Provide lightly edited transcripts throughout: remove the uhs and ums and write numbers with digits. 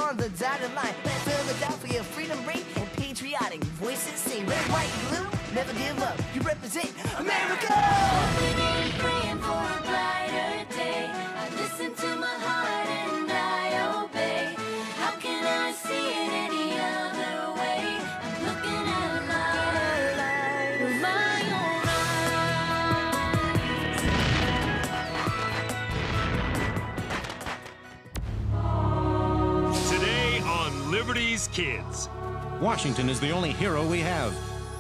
on the dotted line. Let Philadelphia freedom ring and patriotic voices sing. Red, white, blue, never give up. You represent America. Hoping and praying for a brighter day. I listen to my heart and I obey. How can I see it any other way? I'm looking at life with my own eyes. Today on Liberty's Kids. Washington is the only hero we have.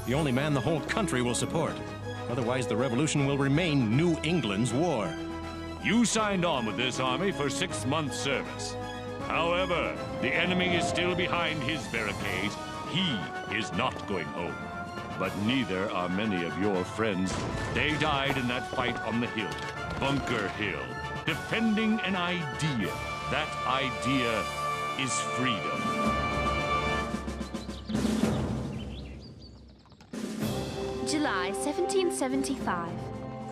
The only man the whole country will support. Otherwise, the revolution will remain New England's war. You signed on with this army for 6 months' service. However, the enemy is still behind his barricades. He is not going home. But neither are many of your friends. They died in that fight on the hill, Bunker Hill, defending an idea. That idea is freedom. July 1775.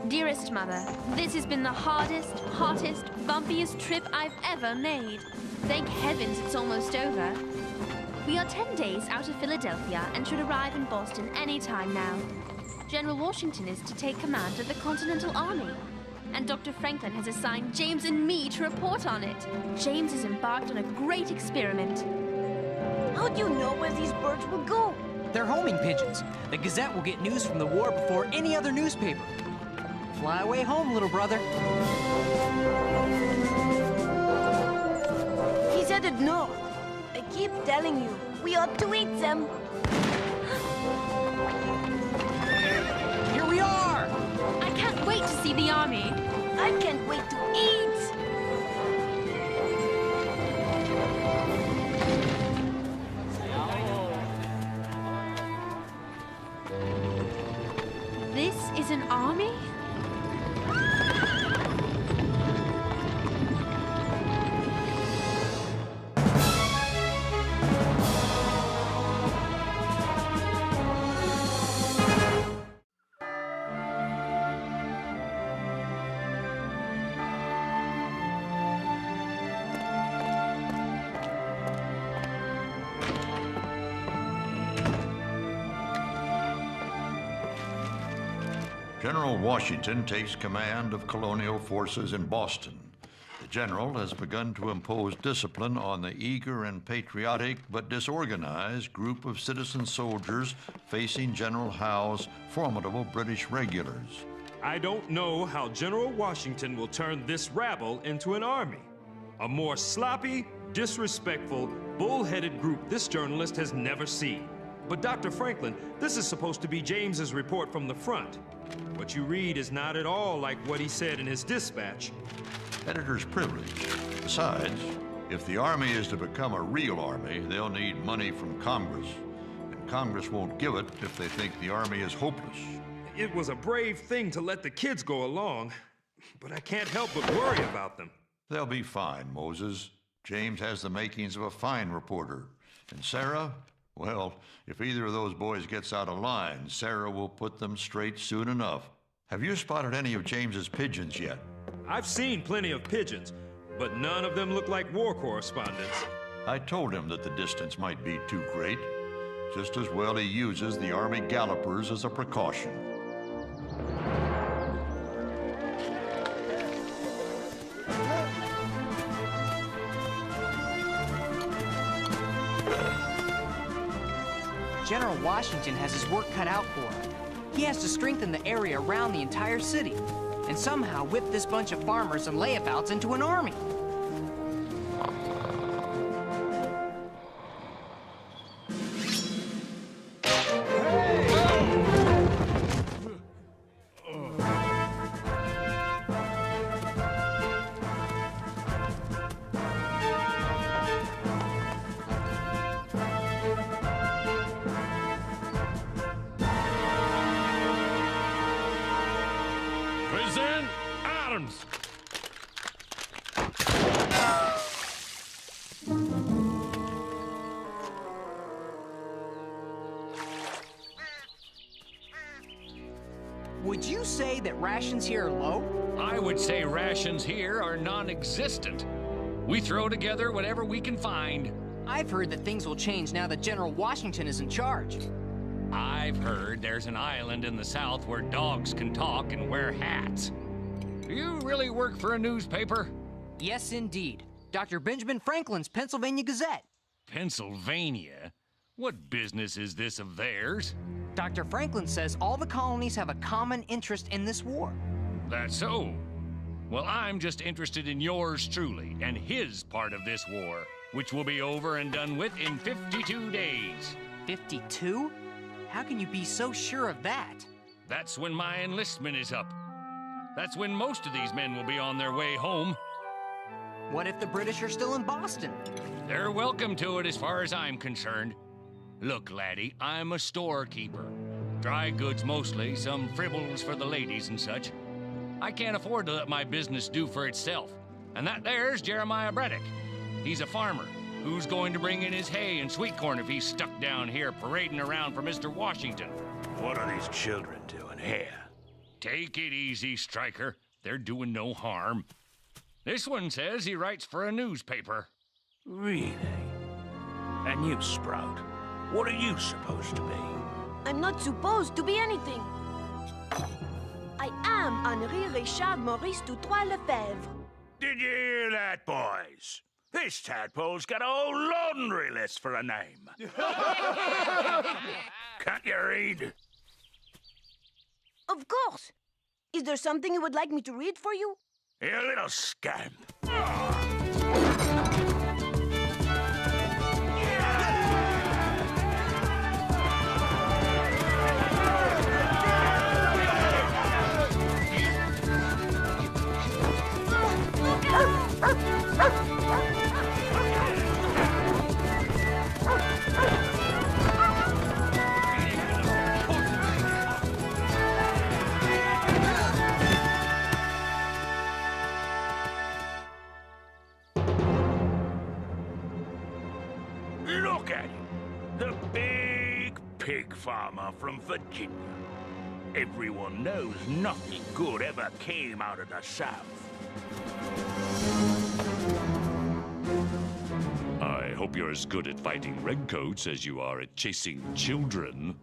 Dearest Mother, this has been the hardest, hottest, bumpiest trip I've ever made. Thank heavens it's almost over. We are 10 days out of Philadelphia and should arrive in Boston any time now. General Washington is to take command of the Continental Army, and Dr. Franklin has assigned James and me to report on it. James has embarked on a great experiment. How do you know where these birds will go? They're homing pigeons. The Gazette will get news from the war before any other newspaper. Fly away home, little brother. He's headed north. I keep telling you, we ought to eat them. Here we are! I can't wait to see the army. I can't wait to eat. This is an army? General Washington takes command of colonial forces in Boston. The general has begun to impose discipline on the eager and patriotic but disorganized group of citizen soldiers facing General Howe's formidable British regulars. I don't know how General Washington will turn this rabble into an army. A more sloppy, disrespectful, bull-headed group this journalist has never seen. But Dr. Franklin, this is supposed to be James's report from the front. What you read is not at all like what he said in his dispatch. Editor's privilege. Besides, if the army is to become a real army, they'll need money from Congress. And Congress won't give it if they think the army is hopeless. It was a brave thing to let the kids go along, but I can't help but worry about them. They'll be fine, Moses. James has the makings of a fine reporter. And Sarah? Well, if either of those boys gets out of line, Sarah will put them straight soon enough. Have you spotted any of James's pigeons yet? I've seen plenty of pigeons, but none of them look like war correspondents. I told him that the distance might be too great. Just as well he uses the Army gallopers as a precaution. General Washington has his work cut out for him. He has to strengthen the area around the entire city and somehow whip this bunch of farmers and layabouts into an army. Present Adams! Would you say that rations here are low? I would say rations here are non-existent. We throw together whatever we can find. I've heard that things will change now that General Washington is in charge. I've heard there's an island in the south where dogs can talk and wear hats. Do you really work for a newspaper? Yes, indeed. Dr. Benjamin Franklin's Pennsylvania Gazette. Pennsylvania? What business is this of theirs? Dr. Franklin says all the colonies have a common interest in this war. That's so. Well, I'm just interested in yours truly and his part of this war, which will be over and done with in 52 days. 52? How can you be so sure of that? That's when my enlistment is up. That's when most of these men will be on their way home. What if the British are still in Boston? They're welcome to it as far as I'm concerned. Look, laddie, I'm a storekeeper. Dry goods mostly, some fribbles for the ladies and such. I can't afford to let my business do for itself. And that there's Jeremiah Braddock. He's a farmer who's going to bring in his hay and sweet corn if he's stuck down here parading around for Mr. Washington. What are these children doing here? Take it easy, Stryker. They're doing no harm. This one says he writes for a newspaper. Really? And you, Sprout, what are you supposed to be? I'm not supposed to be anything. I am Henri Richard Maurice Doutroy Lefebvre. Did you hear that, boys? This tadpole's got a whole laundry list for a name. Can't you read? Of course. Is there something you would like me to read for you? You little scamp. Look at him, the big pig farmer from Virginia. Everyone knows nothing good ever came out of the South. I hope you're as good at fighting redcoats as you are at chasing children.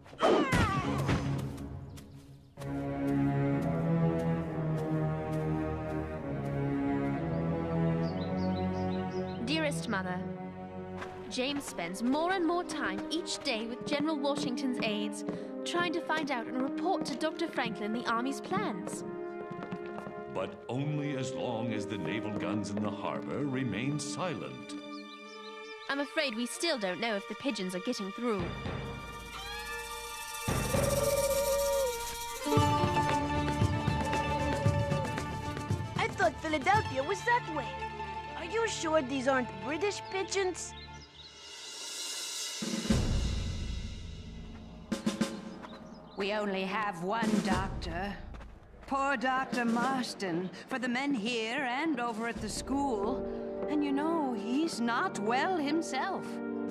Dearest Mother, James spends more and more time each day with General Washington's aides, trying to find out and report to Dr. Franklin the Army's plans. But only as long as the naval guns in the harbor remain silent. I'm afraid we still don't know if the pigeons are getting through. I thought Philadelphia was that way. Are you sure these aren't British pigeons? We only have one doctor. Poor Dr. Marston, for the men here and over at the school. And you know, he's not well himself.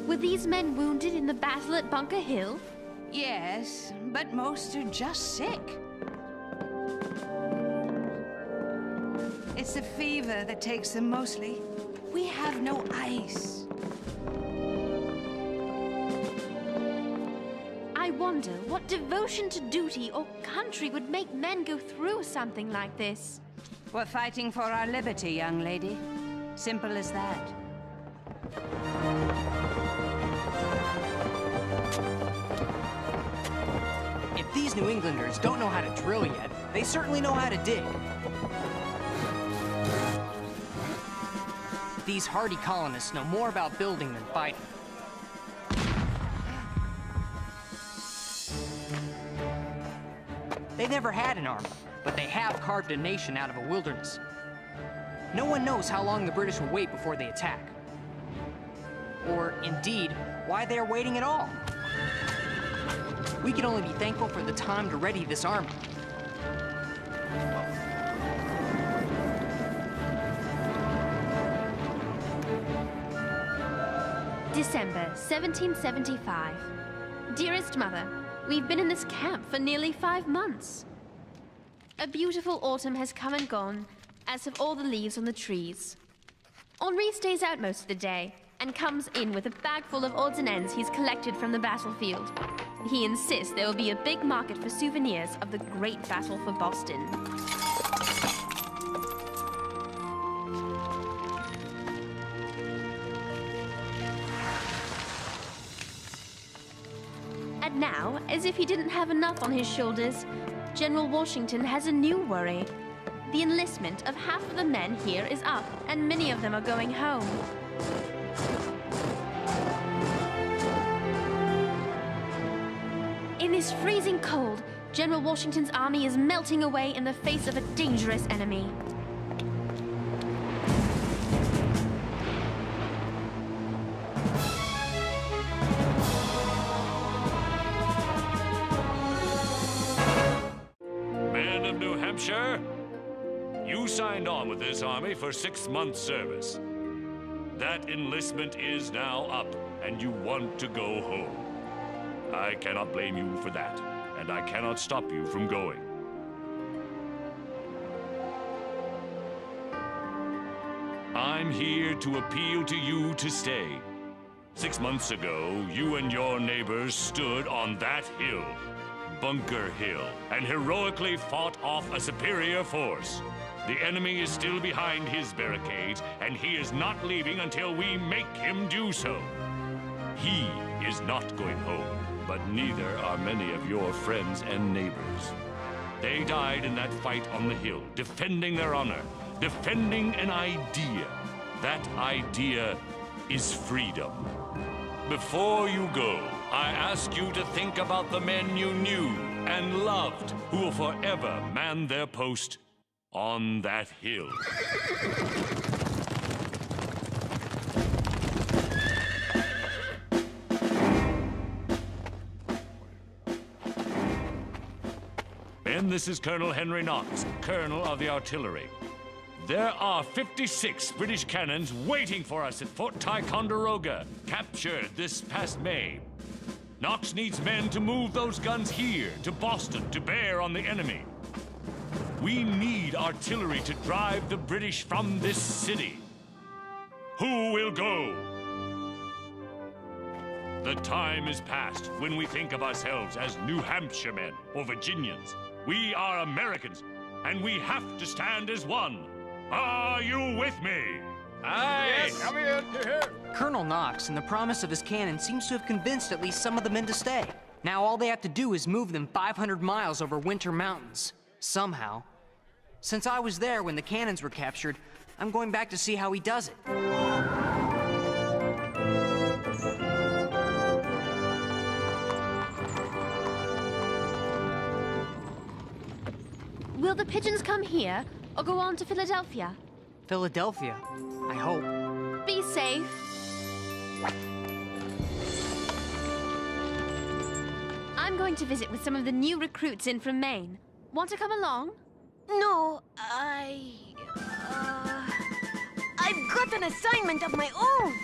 Were these men wounded in the battle at Bunker Hill? Yes, but most are just sick. It's the fever that takes them mostly. We have no ice. I wonder what devotion to duty or country would make men go through something like this. We're fighting for our liberty, young lady. Simple as that. If these New Englanders don't know how to drill yet, they certainly know how to dig. These hardy colonists know more about building than fighting. They never had an army, but they have carved a nation out of a wilderness. No one knows how long the British will wait before they attack. Or, indeed, why they are waiting at all. We can only be thankful for the time to ready this army. December 1775. Dearest Mother, we've been in this camp for nearly 5 months. A beautiful autumn has come and gone, as have all the leaves on the trees. Henri stays out most of the day, and comes in with a bag full of odds and ends he's collected from the battlefield. He insists there will be a big market for souvenirs of the great battle for Boston. And now, as if he didn't have enough on his shoulders, General Washington has a new worry. The enlistment of half of the men here is up, and many of them are going home. In this freezing cold, General Washington's army is melting away in the face of a dangerous enemy. Men of New Hampshire, you signed on with this army for 6 months' service. That enlistment is now up, and you want to go home. I cannot blame you for that, and I cannot stop you from going. I'm here to appeal to you to stay. 6 months ago, you and your neighbors stood on that hill, Bunker Hill, and heroically fought off a superior force. The enemy is still behind his barricades, and he is not leaving until we make him do so. He is not going home, but neither are many of your friends and neighbors. They died in that fight on the hill, defending their honor, defending an idea. That idea is freedom. Before you go, I ask you to think about the men you knew and loved who will forever man their post on that hill. Men, this is Colonel Henry Knox, Colonel of the Artillery. There are 56 British cannons waiting for us at Fort Ticonderoga, captured this past May. Knox needs men to move those guns here, to Boston, to bear on the enemy. We need artillery to drive the British from this city. Who will go? The time is past when we think of ourselves as New Hampshire men or Virginians. We are Americans, and we have to stand as one. Are you with me? Aye! Yes, come in. Here. Colonel Knox, in the promise of his cannon, seems to have convinced at least some of the men to stay. Now all they have to do is move them 500 miles over winter mountains. Somehow. Since I was there when the cannons were captured, I'm going back to see how he does it. Will the pigeons come here, or go on to Philadelphia? Philadelphia, I hope. Be safe. I'm going to visit with some of the new recruits in from Maine. Want to come along? No, I've got an assignment of my own.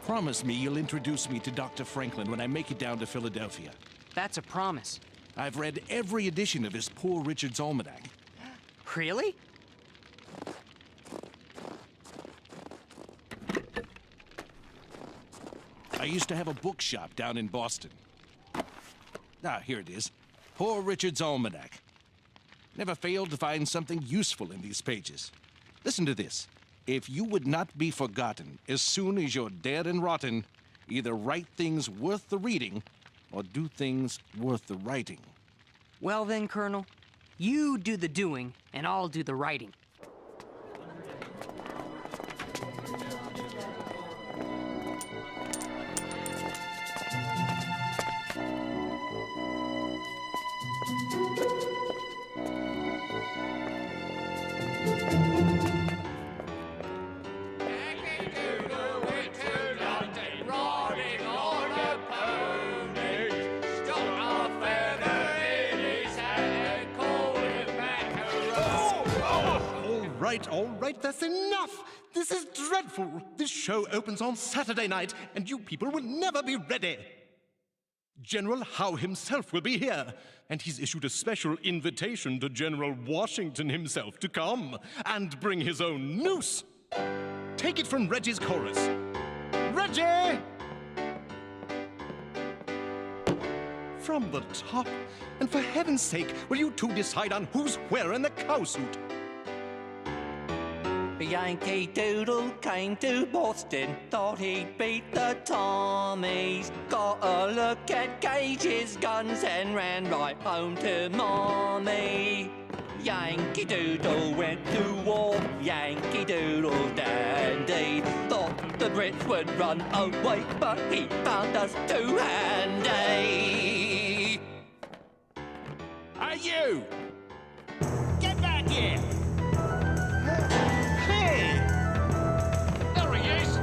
Promise me you'll introduce me to Dr. Franklin when I make it down to Philadelphia. That's a promise. I've read every edition of his Poor Richard's Almanac. Really? I used to have a bookshop down in Boston. Ah, here it is. Poor Richard's Almanac. Never failed to find something useful in these pages. Listen to this. If you would not be forgotten as soon as you're dead and rotten, either write things worth the reading or do things worth the writing. Well then, Colonel, you do the doing and I'll do the writing. right, that's enough! This is dreadful! This show opens on Saturday night, and you people will never be ready! General Howe himself will be here, and he's issued a special invitation to General Washington himself to come and bring his own noose. Take it from Reggie's chorus. Reggie! From the top. And for heaven's sake, will you two decide on who's wearing the cowsuit? Yankee Doodle came to Boston, thought he'd beat the Tommies. Got a look at Gage's guns and ran right home to Mommy. Yankee Doodle went to war, Yankee Doodle dandy. Thought the Brits would run away, but he found us too handy. Hey, you! Get back here! There he is!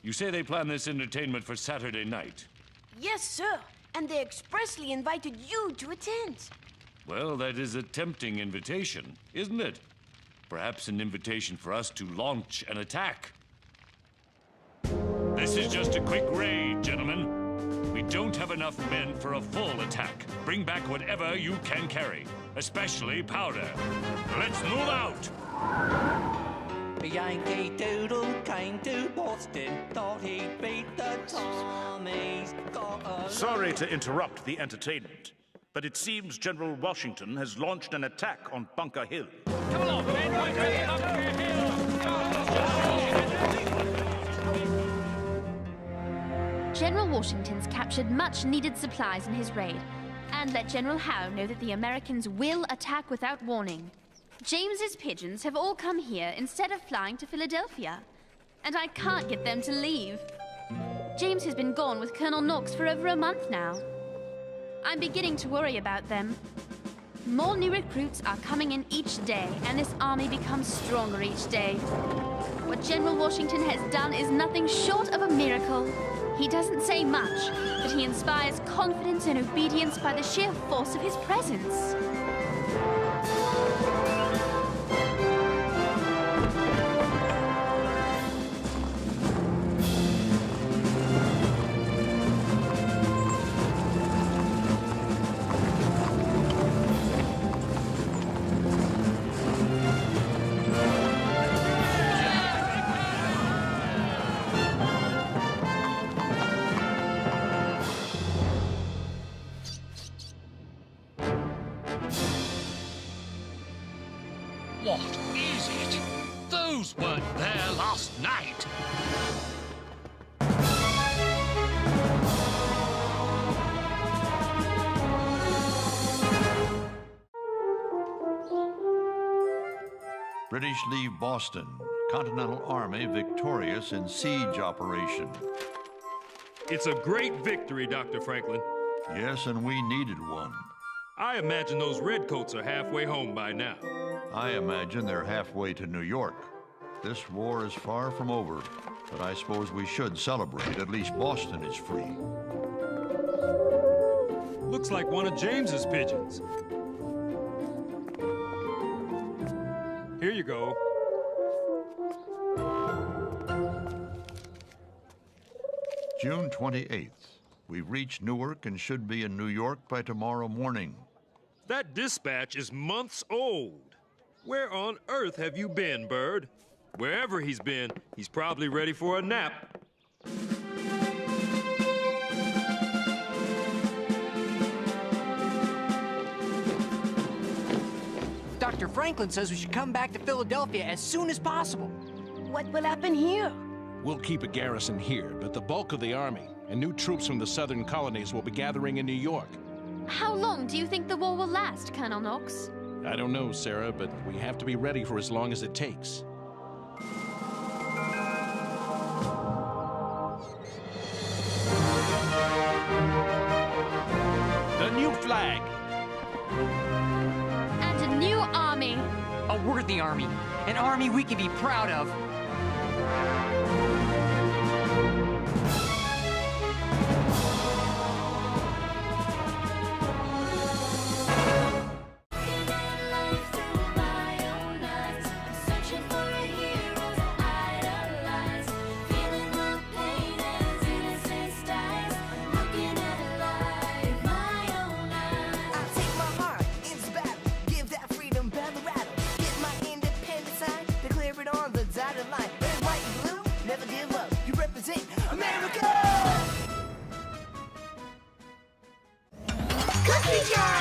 You say they planned this entertainment for Saturday night? Yes, sir. And they expressly invited you to attend. Well, that is a tempting invitation, isn't it? Perhaps an invitation for us to launch an attack. This is just a quick raid, gentlemen. We don't have enough men for a full attack. Bring back whatever you can carry, especially powder. Let's move out! Yankee Doodle came to Boston, thought he'd beat the Tommies. Sorry to interrupt the entertainment, but it seems General Washington has launched an attack on Bunker Hill. Come along, men! General Washington's captured much-needed supplies in his raid, and let General Howe know that the Americans will attack without warning. James's pigeons have all come here instead of flying to Philadelphia, and I can't get them to leave. James has been gone with Colonel Knox for over a month now. I'm beginning to worry about them. More new recruits are coming in each day, and this army becomes stronger each day. What General Washington has done is nothing short of a miracle. He doesn't say much, but he inspires confidence and obedience by the sheer force of his presence. What is it? Those weren't there last night. British leave Boston. Continental Army victorious in siege operation. It's a great victory, Dr. Franklin. Yes, and we needed one. I imagine those redcoats are halfway home by now. I imagine they're halfway to New York. This war is far from over, but I suppose we should celebrate. At least Boston is free. Looks like one of James's pigeons. Here you go. June 28th. We've reached Newark and should be in New York by tomorrow morning. That dispatch is months old. Where on earth have you been, Bird? Wherever he's been, he's probably ready for a nap. Dr. Franklin says we should come back to Philadelphia as soon as possible. What will happen here? We'll keep a garrison here, but the bulk of the army and new troops from the southern colonies will be gathering in New York. How long do you think the war will last, Colonel Knox? I don't know, Sarah, but we have to be ready for as long as it takes. The new flag! And a new army. A worthy army. An army we can be proud of. Cookie jar!